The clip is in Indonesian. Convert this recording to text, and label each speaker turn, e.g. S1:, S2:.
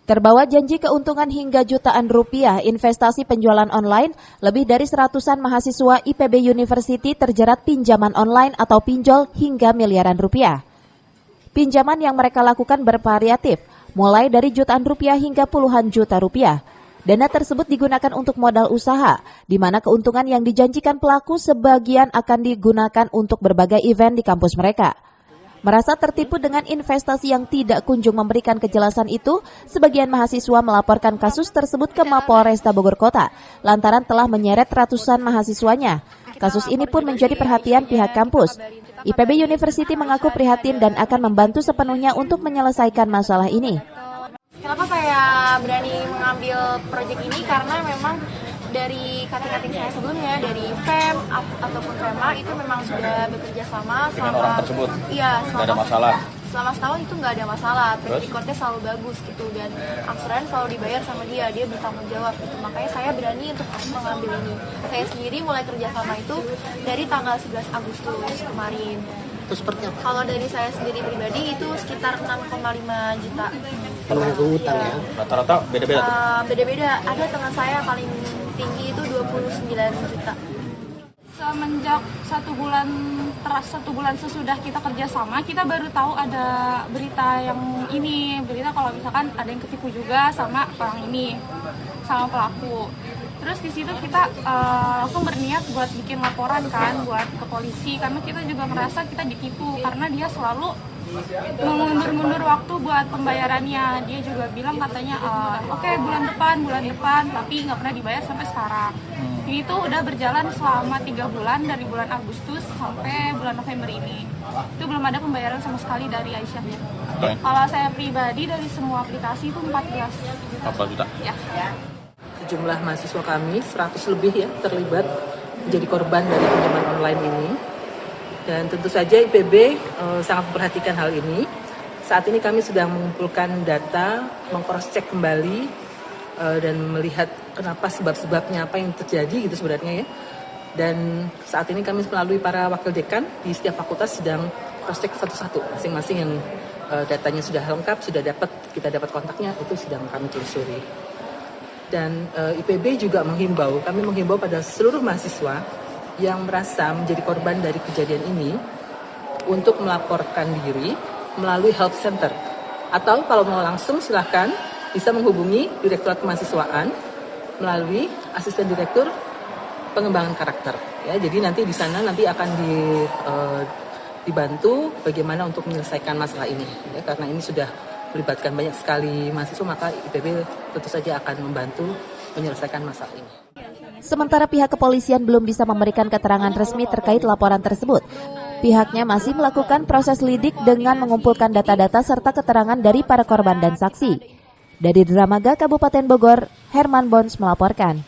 S1: Terbawa janji keuntungan hingga jutaan rupiah investasi penjualan online, lebih dari seratusan mahasiswa IPB University terjerat pinjaman online atau pinjol hingga miliaran rupiah. Pinjaman yang mereka lakukan bervariatif, mulai dari jutaan rupiah hingga puluhan juta rupiah. Dana tersebut digunakan untuk modal usaha, di mana keuntungan yang dijanjikan pelaku sebagian akan digunakan untuk berbagai event di kampus mereka. Merasa tertipu dengan investasi yang tidak kunjung memberikan kejelasan itu, sebagian mahasiswa melaporkan kasus tersebut ke Mapolresta Bogor Kota, lantaran telah menyeret ratusan mahasiswanya. Kasus ini pun menjadi perhatian pihak kampus. IPB University mengaku prihatin dan akan membantu sepenuhnya untuk menyelesaikan masalah ini.
S2: Kenapa saya berani mengambil proyek ini? Karena memang dari kating-kating saya sebelumnya, dari FEM ataupun FEMA itu memang sudah bekerja sama
S3: dengan orang tersebut.
S2: Iya,
S3: nggak ada masalah.
S2: Selama setahun itu nggak ada masalah. Track recordnya selalu bagus gitu, dan angsuran selalu dibayar sama dia bertanggung jawab gitu. Makanya saya berani untuk mengambil ini. Saya sendiri mulai kerja sama itu dari tanggal 11 Agustus kemarin.
S4: Itu seperti apa?
S2: Kalau dari saya sendiri pribadi itu sekitar 6,5 juta.
S4: Penanggung utang ya?
S3: Rata-rata beda-beda tuh?
S2: Beda-beda. Ada teman saya paling tinggi itu 29 juta.
S5: Semenjak satu bulan sesudah kita kerjasama, kita baru tahu ada berita yang ini. Berita kalau misalkan ada yang ketipu juga sama orang ini, sama pelaku. Terus di situ kita langsung berniat buat bikin laporan kan, buat ke polisi, karena kita juga merasa kita ditipu karena dia selalu mengundur-mundur waktu buat pembayarannya. Dia juga bilang katanya oke, bulan depan, tapi nggak pernah dibayar sampai sekarang. Ini tuh udah berjalan selama 3 bulan dari bulan Agustus sampai bulan November ini. Itu belum ada pembayaran sama sekali dari Aisyahnya. Kalau saya pribadi dari semua aplikasi itu 14
S3: juta.
S5: Ya.
S4: Sejumlah mahasiswa kami, 100 lebih ya, terlibat menjadi korban dari pinjaman online ini. Dan tentu saja IPB sangat memperhatikan hal ini. Saat ini kami sedang mengumpulkan data, meng-cross-check kembali, dan melihat kenapa sebab-sebabnya apa yang terjadi gitu sebenarnya ya. Dan saat ini kami melalui para wakil dekan di setiap fakultas sedang cross-check satu-satu. Masing-masing yang datanya sudah lengkap, kita dapat kontaknya, itu sedang kami telusuri. Dan IPB juga kami menghimbau pada seluruh mahasiswa yang merasa menjadi korban dari kejadian ini untuk melaporkan diri melalui help center. Atau kalau mau langsung silahkan bisa menghubungi Direktorat Kemahasiswaan melalui asisten direktur pengembangan karakter. Ya, jadi nanti di sana akan dibantu bagaimana untuk menyelesaikan masalah ini. Ya, karena ini sudah melibatkan banyak sekali mahasiswa, maka IPB tentu saja akan membantu menyelesaikan masalah ini.
S1: Sementara pihak kepolisian belum bisa memberikan keterangan resmi terkait laporan tersebut. Pihaknya masih melakukan proses lidik dengan mengumpulkan data-data serta keterangan dari para korban dan saksi. Dari Dramaga Kabupaten Bogor, Herman Bons melaporkan.